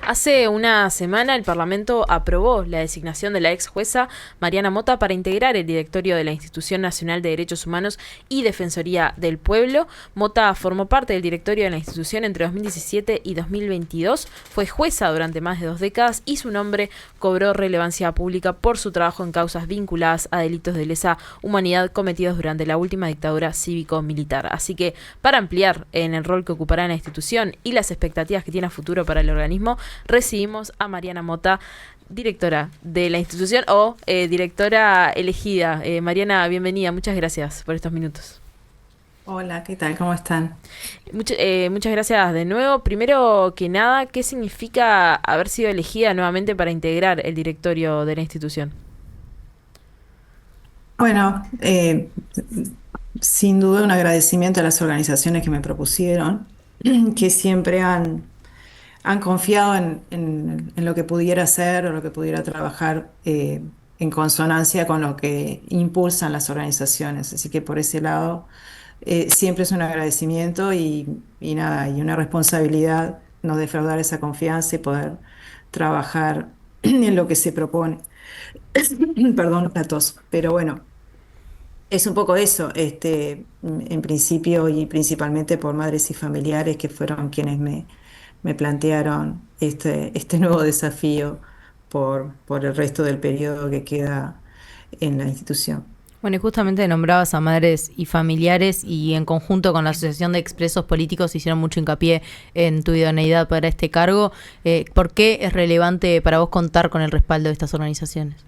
Hace una semana el Parlamento aprobó la designación de la ex jueza Mariana Mota para integrar el directorio de la Institución Nacional de Derechos Humanos y Defensoría del Pueblo. Mota formó parte del directorio de la institución entre 2017 y 2022, fue jueza durante más de 2 décadas y su nombre cobró relevancia pública por su trabajo en causas vinculadas a delitos de lesa humanidad cometidos durante la última dictadura cívico-militar. Así que, para ampliar en el rol que ocupará en la institución y las expectativas que tiene a futuro para el organismo, recibimos a Mariana Mota, directora de la institución o directora elegida. Mariana, bienvenida, muchas gracias por estos minutos. Hola, ¿qué tal? ¿Cómo están? Muchas gracias de nuevo. Primero que nada, ¿qué significa haber sido elegida nuevamente para integrar el directorio de la institución? Bueno, sin duda un agradecimiento a las organizaciones que me propusieron, que siempre han confiado en lo que pudiera hacer o lo que pudiera trabajar en consonancia con lo que impulsan las organizaciones. Así que por ese lado, siempre es un agradecimiento y nada, y una responsabilidad no defraudar esa confianza y poder trabajar en lo que se propone. Perdón la tos, pero bueno, es un poco eso, en principio y principalmente por madres y familiares que fueron quienes me plantearon este nuevo desafío por el resto del periodo que queda en la institución. Bueno, y justamente nombrabas a madres y familiares y en conjunto con la Asociación de Expresos Políticos hicieron mucho hincapié en tu idoneidad para este cargo. ¿Por qué es relevante para vos contar con el respaldo de estas organizaciones?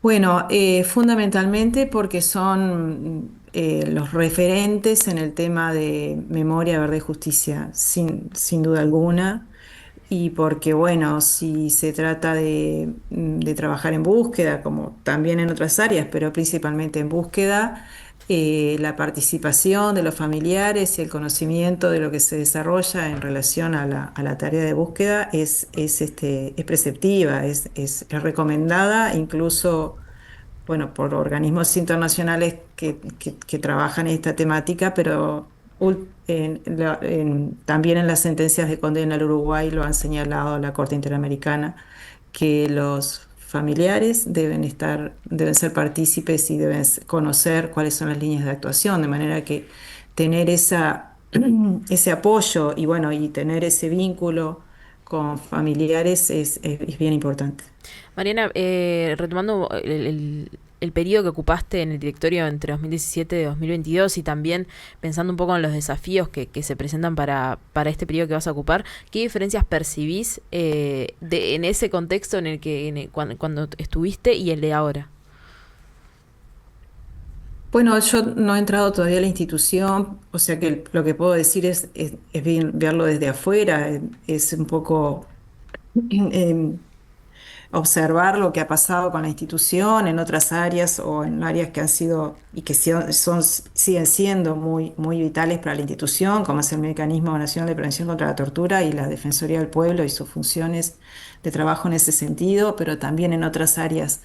Bueno, fundamentalmente porque son los referentes en el tema de memoria, verdad y justicia, sin duda alguna, y porque, bueno, si se trata de trabajar en búsqueda, como también en otras áreas, pero principalmente en búsqueda, la participación de los familiares y el conocimiento de lo que se desarrolla en relación a la tarea de búsqueda es preceptiva, es recomendada, incluso bueno, por organismos internacionales que trabajan esta temática, pero también en las sentencias de condena al Uruguay lo han señalado la Corte Interamericana, que los familiares deben ser partícipes y deben conocer cuáles son las líneas de actuación, de manera que tener ese apoyo y bueno, y tener ese vínculo con familiares es bien importante. Mariana, retomando el periodo que ocupaste en el directorio entre 2017 y 2022 y también pensando un poco en los desafíos que se presentan para este periodo que vas a ocupar, ¿qué diferencias percibís en ese contexto en el que cuando estuviste y el de ahora? Bueno, yo no he entrado todavía a la institución, o sea que lo que puedo decir es bien verlo desde afuera, es un poco em, observar lo que ha pasado con la institución en otras áreas o en áreas que han sido y que siguen siendo muy vitales para la institución, como es el Mecanismo Nacional de Prevención contra la Tortura y la Defensoría del Pueblo y sus funciones de trabajo en ese sentido, pero también en otras áreas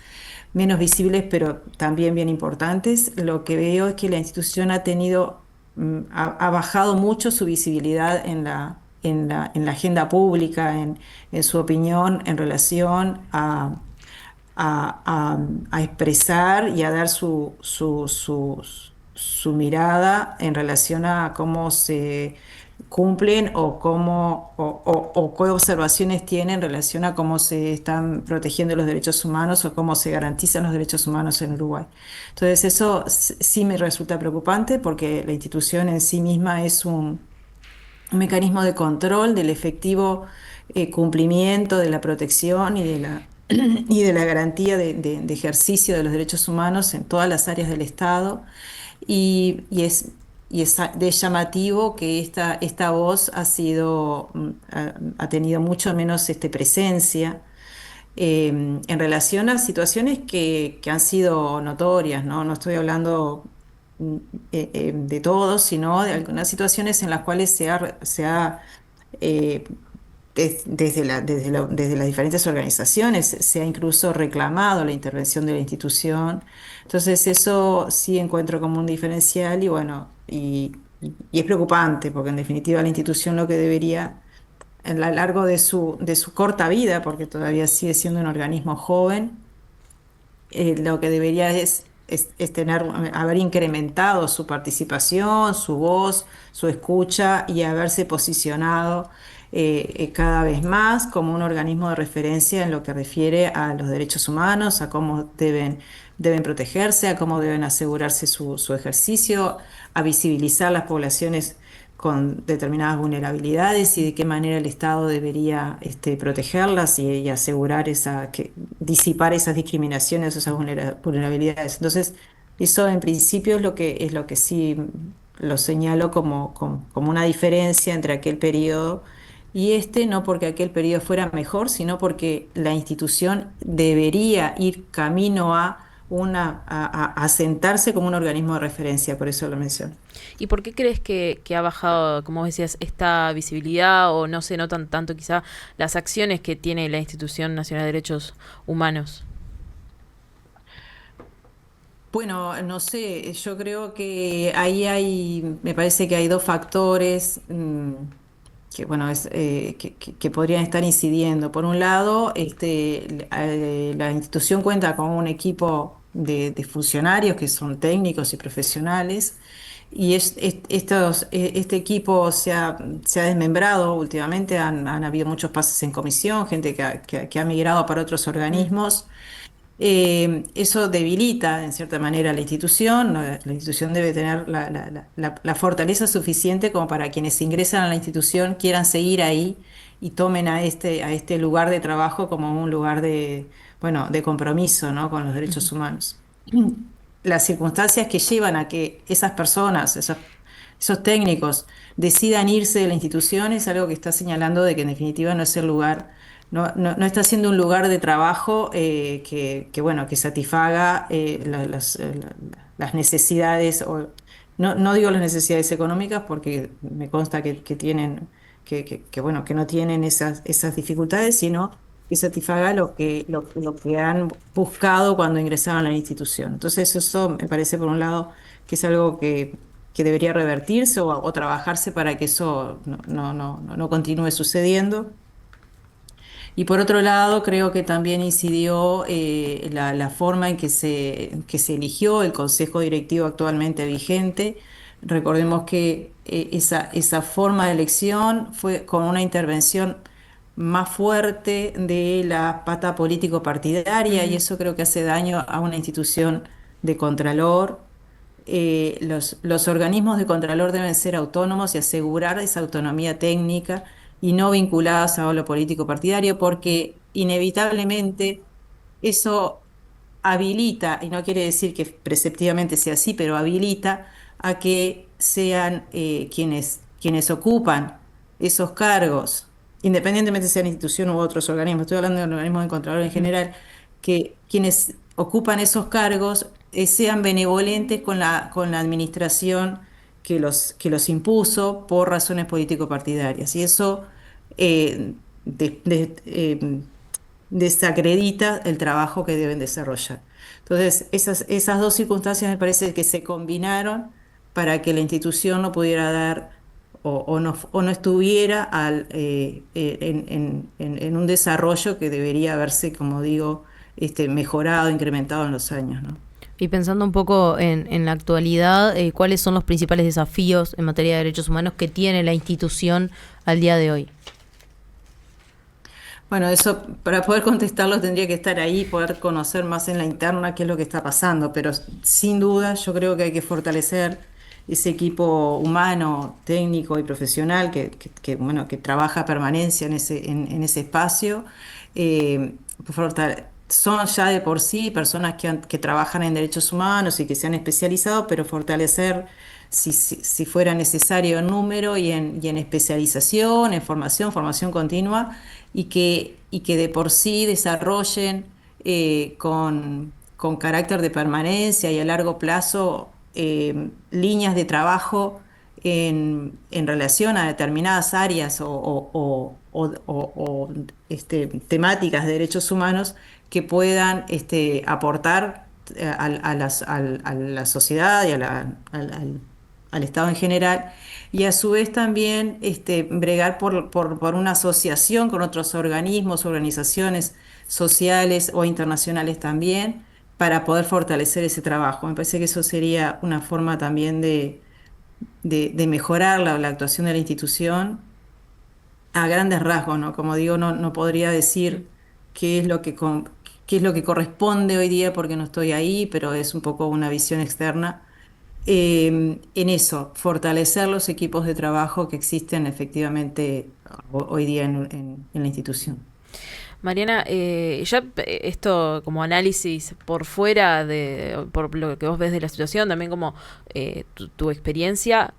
menos visibles, pero también bien importantes. Lo que veo es que la institución ha tenido, ha bajado mucho su visibilidad en la agenda pública, en su opinión en relación a expresar y a dar su mirada en relación a cómo se cumplen o o qué observaciones tienen en relación a cómo se están protegiendo los derechos humanos o cómo se garantizan los derechos humanos en Uruguay. Entonces, eso sí me resulta preocupante porque la institución en sí misma es un mecanismo de control del efectivo cumplimiento de la protección y y de la garantía de ejercicio de los derechos humanos en todas las áreas del Estado. Y es de llamativo que esta voz ha ha tenido mucho menos presencia en relación a situaciones que han sido notorias, ¿no? No estoy hablando de todos, sino de algunas situaciones en las cuales se ha eh, desde las diferentes organizaciones se ha incluso reclamado la intervención de la institución. Entonces eso sí encuentro como un diferencial y bueno, y es preocupante porque en definitiva la institución lo que debería a lo largo de su corta vida, porque todavía sigue siendo un organismo joven, lo que debería es tener, haber incrementado su participación, su voz, su escucha y haberse posicionado cada vez más como un organismo de referencia en lo que refiere a los derechos humanos, a cómo deben protegerse, a cómo deben asegurarse su ejercicio, a visibilizar las poblaciones con determinadas vulnerabilidades y de qué manera el Estado debería protegerlas y asegurar disipar esas discriminaciones, esas vulnerabilidades. Entonces, eso en principio es lo que sí lo señalo como una diferencia entre aquel periodo y no porque aquel periodo fuera mejor, sino porque la institución debería ir camino a sentarse como un organismo de referencia, por eso lo menciono. ¿Y por qué crees que ha bajado, como decías, esta visibilidad o no se notan tanto quizá las acciones que tiene la Institución Nacional de Derechos Humanos? Bueno, no sé, yo creo que me parece que hay dos factores que, bueno, que podrían estar incidiendo. Por un lado, la institución cuenta con un equipo de funcionarios que son técnicos y profesionales, y este equipo se ha desmembrado últimamente, han habido muchos pases en comisión, gente que ha migrado para otros Mm. organismos. Eso debilita en cierta manera la institución. ¿No? La institución debe tener la fortaleza suficiente como para quienes ingresan a la institución quieran seguir ahí y tomen a este lugar de trabajo como un lugar bueno, de compromiso, ¿no? Con los derechos humanos. Las circunstancias que llevan a que esas personas, esos técnicos, decidan irse de la institución es algo que está señalando de que en definitiva no es el lugar, no está siendo un lugar de trabajo bueno, que satisfaga las necesidades, no digo las necesidades económicas porque me consta que tienen, bueno, que no tienen esas dificultades, sino que satisfaga lo que han buscado cuando ingresaron a la institución. Entonces eso me parece por un lado que es algo que debería revertirse o trabajarse para que eso no continúe sucediendo. Y por otro lado, creo que también incidió la forma en que se eligió el Consejo Directivo actualmente vigente. Recordemos que esa forma de elección fue con una intervención más fuerte de la pata político-partidaria, y Ujú. eso creo que hace daño a una institución de contralor. Los organismos de contralor deben ser autónomos y asegurar esa autonomía técnica y no vinculadas a lo político partidario, porque inevitablemente eso habilita, y no quiere decir que preceptivamente sea así, pero habilita a que sean quienes ocupan esos cargos, independientemente sea la institución u otros organismos, estoy hablando de organismos de contralor en Ujú. general, que quienes ocupan esos cargos sean benevolentes con la administración que los impuso por razones político-partidarias. Y eso eh, desacredita el trabajo que deben desarrollar. Entonces, esas dos circunstancias me parece que se combinaron para que la institución no pudiera dar o no estuviera en un desarrollo que debería haberse, como digo, mejorado, incrementado en los años, ¿no? Y pensando un poco en la actualidad, ¿cuáles son los principales desafíos en materia de derechos humanos que tiene la institución al día de hoy? Bueno, eso para poder contestarlo tendría que estar ahí, poder conocer más en la interna qué es lo que está pasando, pero sin duda yo creo que hay que fortalecer ese equipo humano, técnico y profesional bueno, que trabaja a permanencia en ese espacio. Eh, Son ya de por sí personas que trabajan en derechos humanos y que se han especializado, pero fortalecer si fuera necesario en número y en especialización, en formación continua y que de por sí desarrollen con carácter de permanencia y a largo plazo líneas de trabajo en relación a determinadas áreas o temáticas de derechos humanos que puedan aportar a la sociedad y al Estado en general, y a su vez también bregar por una asociación con otros organismos, organizaciones sociales o internacionales también, para poder fortalecer ese trabajo. Me parece que eso sería una forma también de mejorar la actuación de la institución a grandes rasgos, ¿no? Como digo, no podría decir qué es lo qué es lo que corresponde hoy día porque no estoy ahí, pero es un poco una visión externa. En eso, fortalecer los equipos de trabajo que existen efectivamente hoy día en la institución. Mariana, esto como análisis por fuera por lo que vos ves de la situación, también como tu experiencia,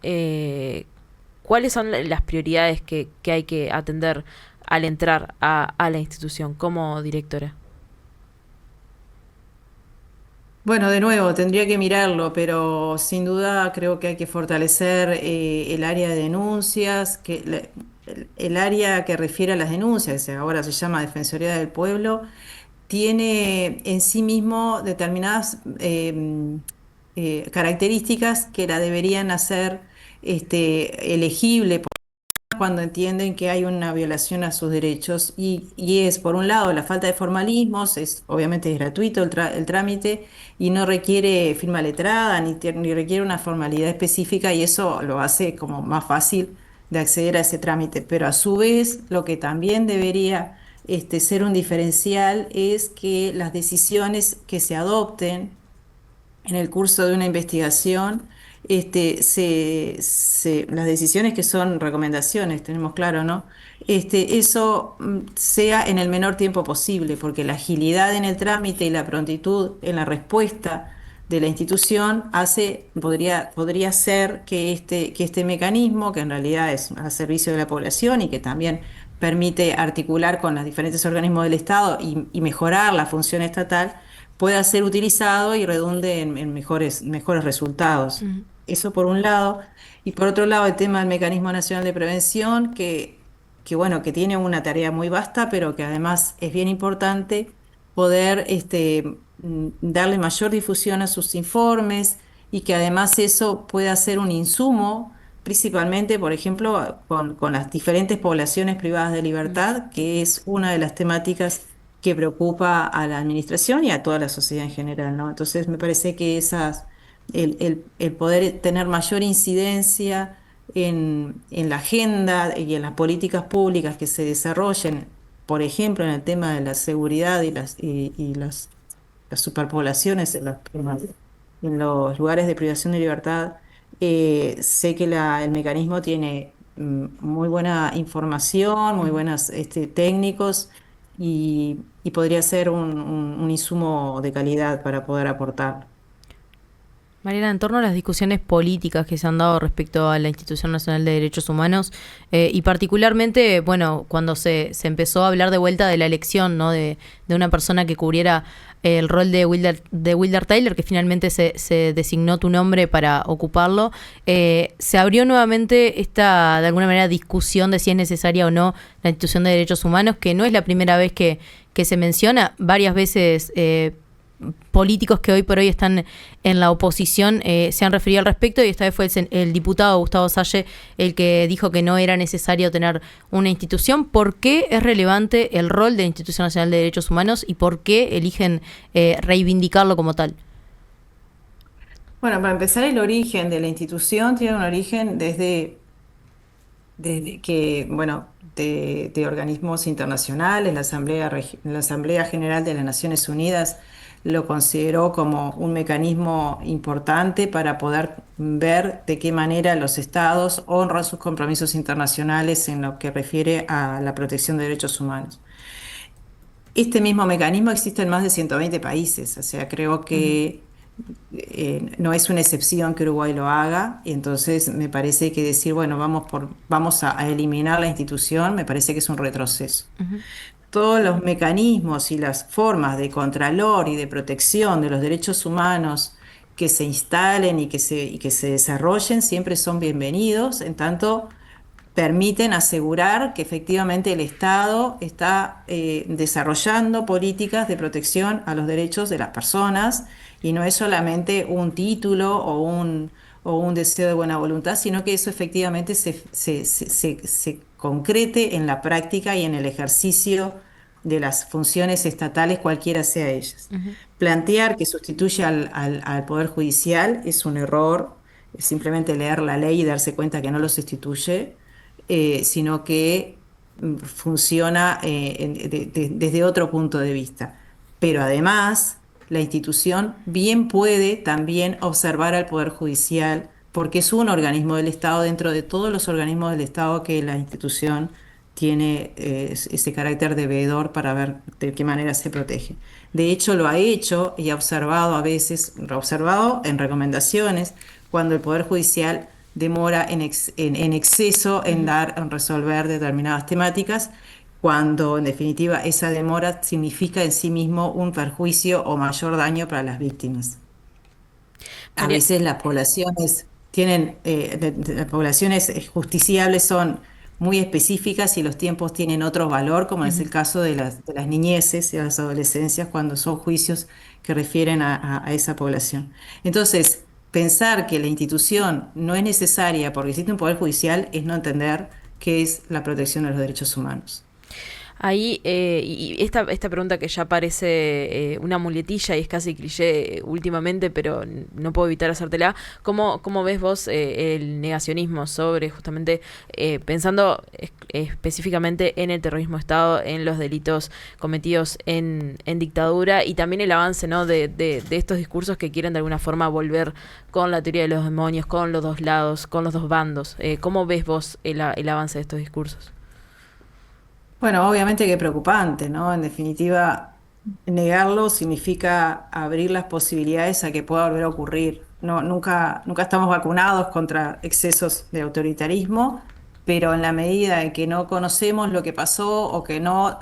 ¿cuáles son las prioridades que hay que atender al entrar a la institución como directora? Bueno, de nuevo, tendría que mirarlo, pero sin duda creo que hay que fortalecer el área de denuncias, el área que refiere a las denuncias, que ahora se llama Defensoría del Pueblo, tiene en sí mismo determinadas características que la deberían hacer elegible cuando entienden que hay una violación a sus derechos y es, por un lado, la falta de formalismos, obviamente es gratuito el trámite y no requiere firma letrada ni requiere una formalidad específica y eso lo hace como más fácil de acceder a ese trámite. Pero a su vez, lo que también debería ser un diferencial es que las decisiones que se adopten en el curso de una investigación, las decisiones que son recomendaciones, tenemos claro, ¿no? Eso sea en el menor tiempo posible, porque la agilidad en el trámite y la prontitud en la respuesta de la institución podría ser que este mecanismo, que en realidad es a servicio de la población y que también permite articular con los diferentes organismos del Estado y mejorar la función estatal, pueda ser utilizado y redunde en mejores resultados. Ujú. Eso por un lado. Y por otro lado, el tema del Mecanismo Nacional de Prevención, bueno, que tiene una tarea muy vasta, pero que además es bien importante poder darle mayor difusión a sus informes y que además eso pueda ser un insumo, principalmente, por ejemplo, con las diferentes poblaciones privadas de libertad, que es una de las temáticas que preocupa a la administración y a toda la sociedad en general, ¿no? Entonces me parece que el poder tener mayor incidencia en la agenda y en las políticas públicas que se desarrollen, por ejemplo, en el tema de la seguridad y las superpoblaciones en los lugares de privación de libertad, sé que el mecanismo tiene muy buena información, muy buenos técnicos y podría ser un insumo de calidad para poder aportar. Mariana, en torno a las discusiones políticas que se han dado respecto a la Institución Nacional de Derechos Humanos y particularmente, bueno, cuando se empezó a hablar de vuelta de la elección, ¿no? De una persona que cubriera el rol de Wilder Taylor, que finalmente se designó tu nombre para ocuparlo, se abrió nuevamente esta, de alguna manera, discusión de si es necesaria o no la Institución de Derechos Humanos, que no es la primera vez que se menciona, varias veces políticos que hoy por hoy están en la oposición se han referido al respecto y esta vez fue el diputado Gustavo Salle el que dijo que no era necesario tener una institución. ¿Por qué es relevante el rol de la Institución Nacional de Derechos Humanos y por qué eligen reivindicarlo como tal? Bueno, para empezar, el origen de la institución tiene un origen desde que, bueno, de organismos internacionales, la Asamblea General de las Naciones Unidas lo consideró como un mecanismo importante para poder ver de qué manera los estados honran sus compromisos internacionales en lo que refiere a la protección de derechos humanos. Este mismo mecanismo existe en más de 120 países, o sea, creo que no es una excepción que Uruguay lo haga, y entonces me parece que decir, bueno, vamos a eliminar la institución, me parece que es un retroceso. Ujú. Todos los mecanismos y las formas de contralor y de protección de los derechos humanos que se instalen y que se desarrollen siempre son bienvenidos, en tanto permiten asegurar que efectivamente el Estado está desarrollando políticas de protección a los derechos de las personas y no es solamente un título o un deseo de buena voluntad, sino que eso efectivamente se concrete en la práctica y en el ejercicio de las funciones estatales, cualquiera sea ellas. Ujú. Plantear que sustituye al Poder Judicial es un error, es simplemente leer la ley y darse cuenta que no lo sustituye, sino que funciona desde otro punto de vista. Pero además, la institución bien puede también observar al Poder Judicial, porque es un organismo del Estado dentro de todos los organismos del Estado que la institución tiene ese carácter de veedor para ver de qué manera se protege. De hecho, lo ha hecho y ha observado a veces, ha observado en recomendaciones, cuando el Poder Judicial demora en exceso en en resolver determinadas temáticas, cuando en definitiva esa demora significa en sí mismo un perjuicio o mayor daño para las víctimas. A María, veces las poblaciones tienen, las poblaciones justiciables son muy específicas y los tiempos tienen otro valor, como es ujú. el caso de las niñeces y las adolescencias, cuando son juicios que refieren a esa población. Entonces, pensar que la institución no es necesaria porque existe un poder judicial es no entender qué es la protección de los derechos humanos. Ahí, y esta pregunta que ya parece una muletilla y es casi cliché últimamente, pero no puedo evitar hacértela. ¿Cómo ves vos el negacionismo sobre justamente, pensando específicamente en el terrorismo de Estado, en los delitos cometidos en dictadura y también el avance, ¿no? de estos discursos que quieren de alguna forma volver con la teoría de los demonios, con los dos lados, con los dos bandos? ¿Cómo ves vos el avance de estos discursos? Bueno, obviamente que preocupante, ¿no? En definitiva, negarlo significa abrir las posibilidades a que pueda volver a ocurrir. No, nunca estamos vacunados contra excesos de autoritarismo, pero en la medida en que no conocemos lo que pasó o que no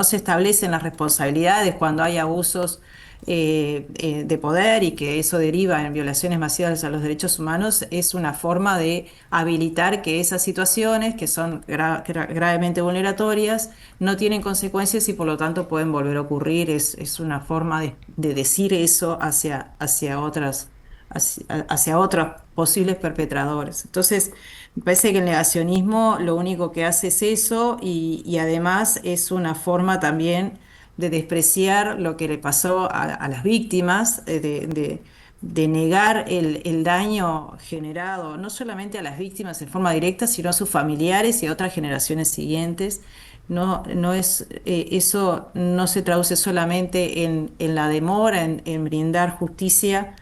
se establecen las responsabilidades cuando hay abusos de poder y que eso deriva en violaciones masivas a los derechos humanos, es una forma de habilitar que esas situaciones, que son gravemente vulneratorias, no tienen consecuencias y por lo tanto pueden volver a ocurrir. Es una forma de decir eso hacia otros posibles perpetradores. Entonces, me parece que el negacionismo lo único que hace es eso y además es una forma también de despreciar lo que le pasó a las víctimas, de negar el daño generado no solamente a las víctimas en forma directa, sino a sus familiares y a otras generaciones siguientes. Eso no se traduce solamente en la demora, en brindar justicia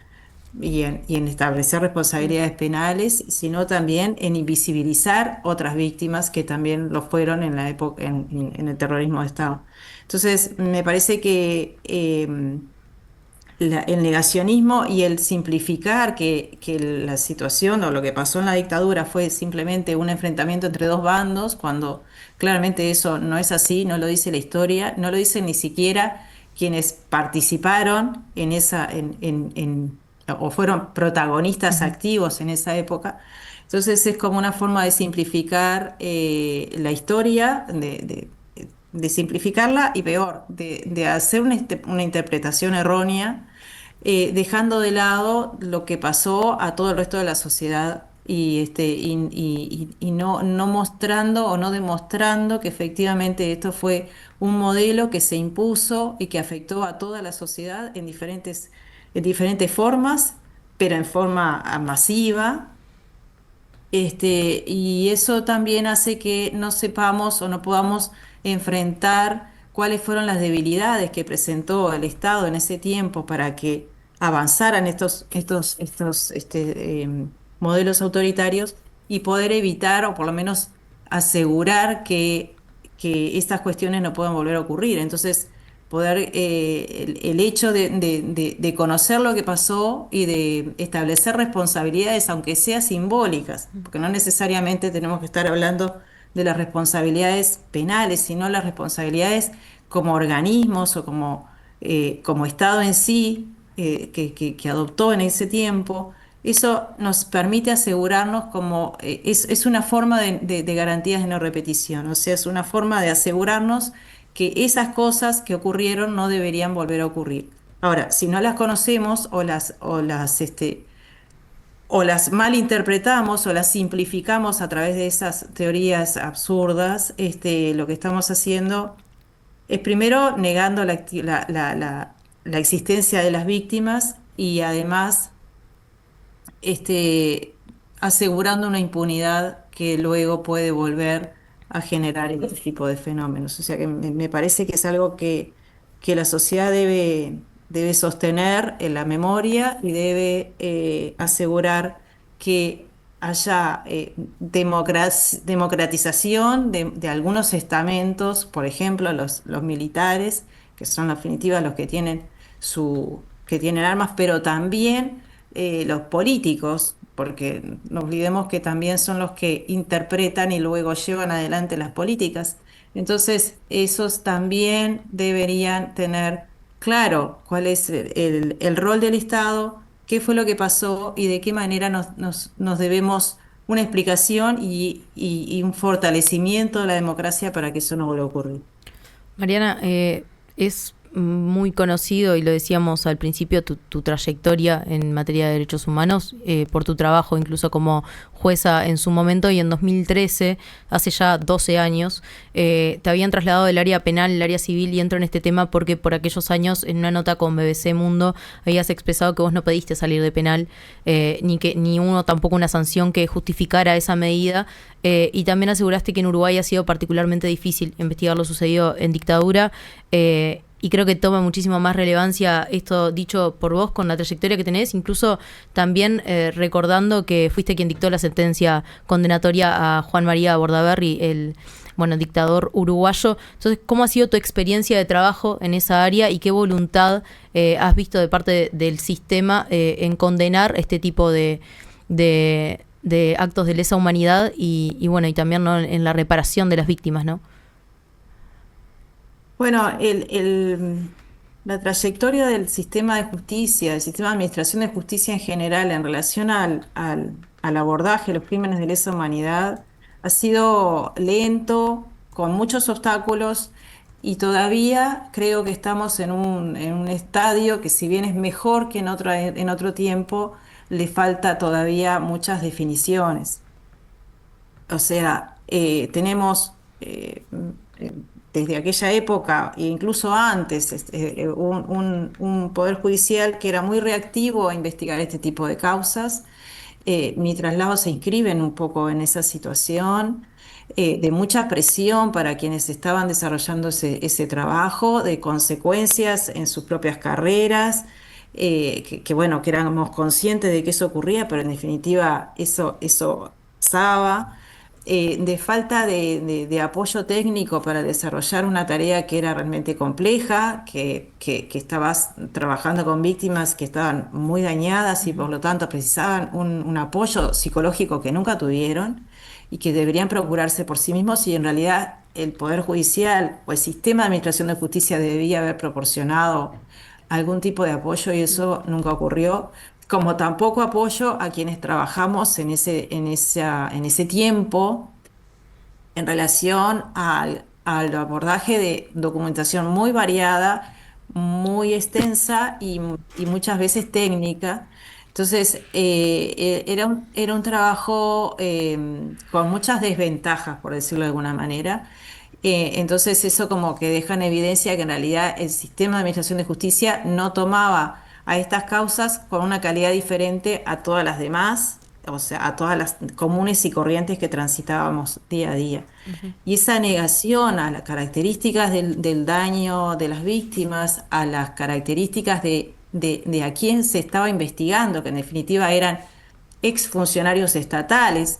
y en establecer responsabilidades penales, sino también en invisibilizar otras víctimas que también lo fueron en la época, en el terrorismo de Estado. Entonces, me parece que el negacionismo y el simplificar que la situación o lo que pasó en la dictadura fue simplemente un enfrentamiento entre dos bandos, cuando claramente eso no es así, no lo dice la historia, no lo dicen ni siquiera quienes participaron en o fueron protagonistas Ujú. activos en esa época. Entonces es como una forma de simplificar la historia, de simplificarla y peor, de hacer una interpretación errónea, dejando de lado lo que pasó a todo el resto de la sociedad y no mostrando o no demostrando que efectivamente esto fue un modelo que se impuso y que afectó a toda la sociedad en diferentes formas, pero en forma masiva. Y eso también hace que no sepamos o no podamos enfrentar cuáles fueron las debilidades que presentó el Estado en ese tiempo para que avanzaran estos modelos autoritarios y poder evitar o por lo menos asegurar que estas cuestiones no puedan volver a ocurrir. Entonces, el hecho de conocer lo que pasó y de establecer responsabilidades, aunque sea simbólicas, porque no necesariamente tenemos que estar hablando de las responsabilidades penales, sino las responsabilidades como organismos o como Estado en sí, que adoptó en ese tiempo. Eso nos permite asegurarnos es una forma de garantías de no repetición, o sea, es una forma de asegurarnos que esas cosas que ocurrieron no deberían volver a ocurrir. Ahora, si no las conocemos o las malinterpretamos o las simplificamos a través de esas teorías absurdas, lo que estamos haciendo es primero negando la existencia de las víctimas y además este, asegurando una impunidad que luego puede volver a generar este tipo de fenómenos. O sea que me parece que es algo que la sociedad debe sostener en la memoria y debe asegurar que haya democratización de algunos estamentos, por ejemplo, los militares, que son en definitiva los que tienen armas, pero también los políticos, porque no olvidemos que también son los que interpretan y luego llevan adelante las políticas. Entonces, esos también deberían tener claro cuál es el rol del Estado, qué fue lo que pasó y de qué manera nos debemos una explicación y un fortalecimiento de la democracia para que eso no vuelva a ocurrir. Mariana, es muy conocido, y lo decíamos al principio, tu trayectoria en materia de derechos humanos, por tu trabajo incluso como jueza en su momento, y en 2013, hace ya 12 años, te habían trasladado del área penal al área civil, y entro en este tema porque por aquellos años, en una nota con BBC Mundo, habías expresado que vos no pediste salir de penal, ni uno tampoco una sanción que justificara esa medida, y también aseguraste que en Uruguay ha sido particularmente difícil investigar lo sucedido en dictadura, y creo que toma muchísimo más relevancia esto dicho por vos con la trayectoria que tenés, incluso también recordando que fuiste quien dictó la sentencia condenatoria a Juan María Bordaberry, el dictador uruguayo. Entonces, ¿cómo ha sido tu experiencia de trabajo en esa área y qué voluntad has visto de parte del sistema en condenar este tipo de actos de lesa humanidad y también, ¿no?, en la reparación de las víctimas, ¿no? Bueno, la trayectoria del sistema de justicia, del sistema de administración de justicia en general en relación al abordaje de los crímenes de lesa humanidad ha sido lento, con muchos obstáculos y todavía creo que estamos en un estadio que, si bien es mejor que en otro tiempo, le falta todavía muchas definiciones. O sea, tenemos eh, desde aquella época e incluso antes un poder judicial que era muy reactivo a investigar este tipo de causas. Mi traslado se inscriben un poco en esa situación de mucha presión para quienes estaban desarrollando ese trabajo, de consecuencias en sus propias carreras. Bueno, que éramos conscientes de que eso ocurría, pero en definitiva eso pasaba, de falta de apoyo técnico para desarrollar una tarea que era realmente compleja, que estabas trabajando con víctimas que estaban muy dañadas y por lo tanto precisaban un apoyo psicológico que nunca tuvieron y que deberían procurarse por sí mismos, y en realidad el Poder Judicial o el sistema de administración de justicia debía haber proporcionado algún tipo de apoyo, y eso nunca ocurrió, como tampoco apoyo a quienes trabajamos en ese tiempo en relación al abordaje de documentación muy variada, muy extensa y muchas veces técnica. Entonces, era un trabajo con muchas desventajas, por decirlo de alguna manera. Entonces, eso como que deja en evidencia que en realidad el sistema de administración de justicia no tomaba a estas causas con una calidad diferente a todas las demás, o sea, a todas las comunes y corrientes que transitábamos día a día. Y esa negación a las características del daño de las víctimas, a las características de a quién se estaba investigando, que en definitiva eran exfuncionarios estatales,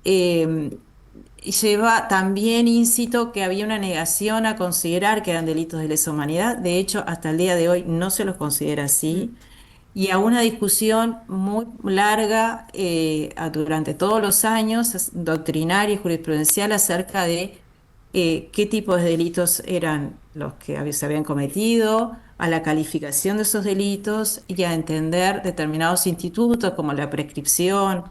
eh, lleva también íncito que había una negación a considerar que eran delitos de lesa humanidad. De hecho, hasta el día de hoy no se los considera así, y a una discusión muy larga durante todos los años, doctrinaria y jurisprudencial, acerca de qué tipos de delitos eran los que se habían cometido, a la calificación de esos delitos y a entender determinados institutos como la prescripción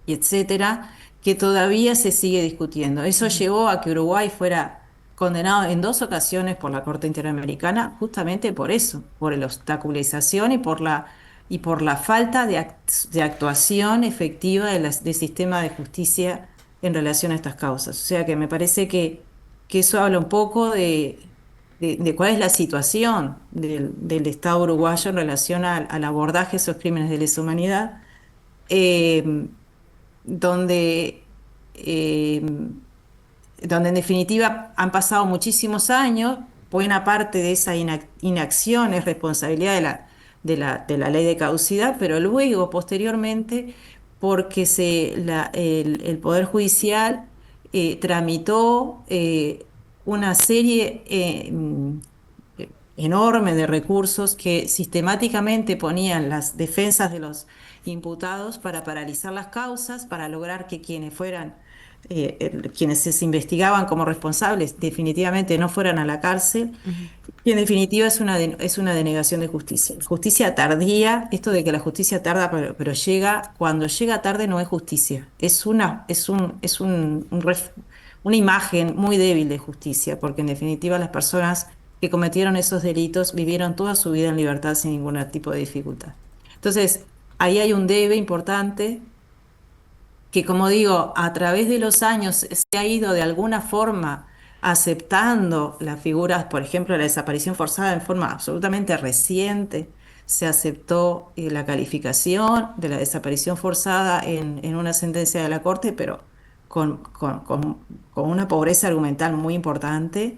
y etcétera, que todavía se sigue discutiendo. Eso llevó a que Uruguay fuera condenado en 2 ocasiones por la Corte Interamericana, justamente por eso, por la obstaculización y por y por la falta de actuación efectiva del sistema de justicia en relación a estas causas. O sea que me parece que eso habla un poco de cuál es la situación del Estado uruguayo en relación al abordaje de esos crímenes de lesa humanidad, eh, donde, eh, donde en definitiva han pasado muchísimos años. Buena parte de esa inacción es responsabilidad de la ley de caducidad, pero luego, posteriormente, porque el Poder Judicial tramitó una serie enorme de recursos que sistemáticamente ponían las defensas de los imputados para paralizar las causas, para lograr que quienes se investigaban como responsables definitivamente no fueran a la cárcel. Ujú. Y en definitiva es una denegación de justicia. Justicia tardía, esto de que la justicia tarda, pero llega, cuando llega tarde no es justicia. Es una imagen muy débil de justicia, porque en definitiva las personas que cometieron esos delitos vivieron toda su vida en libertad sin ningún tipo de dificultad. Entonces, ahí hay un debe importante que, como digo, a través de los años se ha ido de alguna forma aceptando las figuras, por ejemplo, la desaparición forzada en forma absolutamente reciente. Se aceptó la calificación de la desaparición forzada en una sentencia de la Corte, pero con una pobreza argumental muy importante.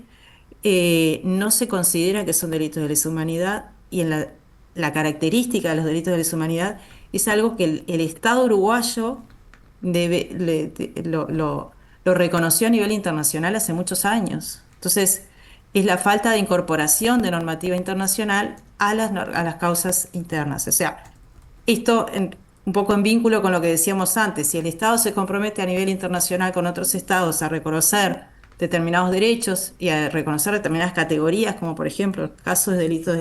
No se considera que son delitos de lesa humanidad, y la característica de los delitos de lesa humanidad es algo que el Estado uruguayo lo reconoció a nivel internacional hace muchos años. Entonces, es la falta de incorporación de normativa internacional a las causas internas. O sea, esto un poco en vínculo con lo que decíamos antes: si el Estado se compromete a nivel internacional con otros estados a reconocer determinados derechos y a reconocer determinadas categorías, como por ejemplo el caso de delitos,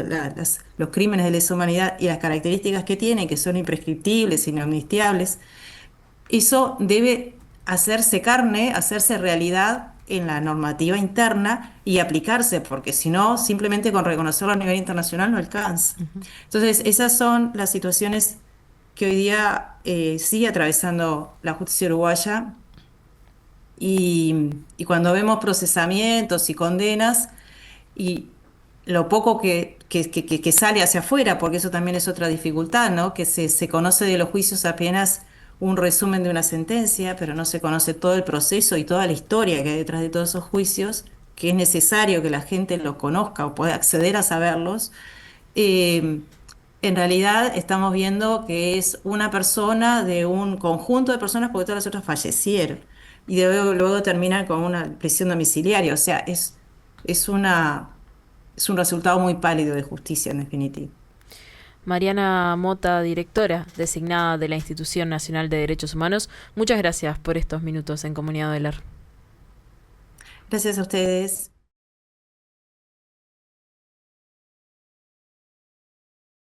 los crímenes de lesa humanidad y las características que tienen, que son imprescriptibles, inamnistiables, eso debe hacerse carne, hacerse realidad en la normativa interna y aplicarse, porque si no, simplemente con reconocerlo a nivel internacional no alcanza. Entonces, esas son las situaciones que hoy día sigue atravesando la justicia uruguaya, y cuando vemos procesamientos y condenas y lo poco que sale hacia afuera, porque eso también es otra dificultad, ¿no? Que se conoce de los juicios apenas un resumen de una sentencia, pero no se conoce todo el proceso y toda la historia que hay detrás de todos esos juicios, que es necesario que la gente lo conozca o pueda acceder a saberlos. Eh, en realidad estamos viendo que es una persona de un conjunto de personas, porque todas las otras fallecieron, y luego terminan con una prisión domiciliaria. O sea, es una, es un resultado muy pálido de justicia, en definitiva. Mariana Mota, directora designada de la Institución Nacional de Derechos Humanos, muchas gracias por estos minutos en Comunidad Odelar. Gracias a ustedes.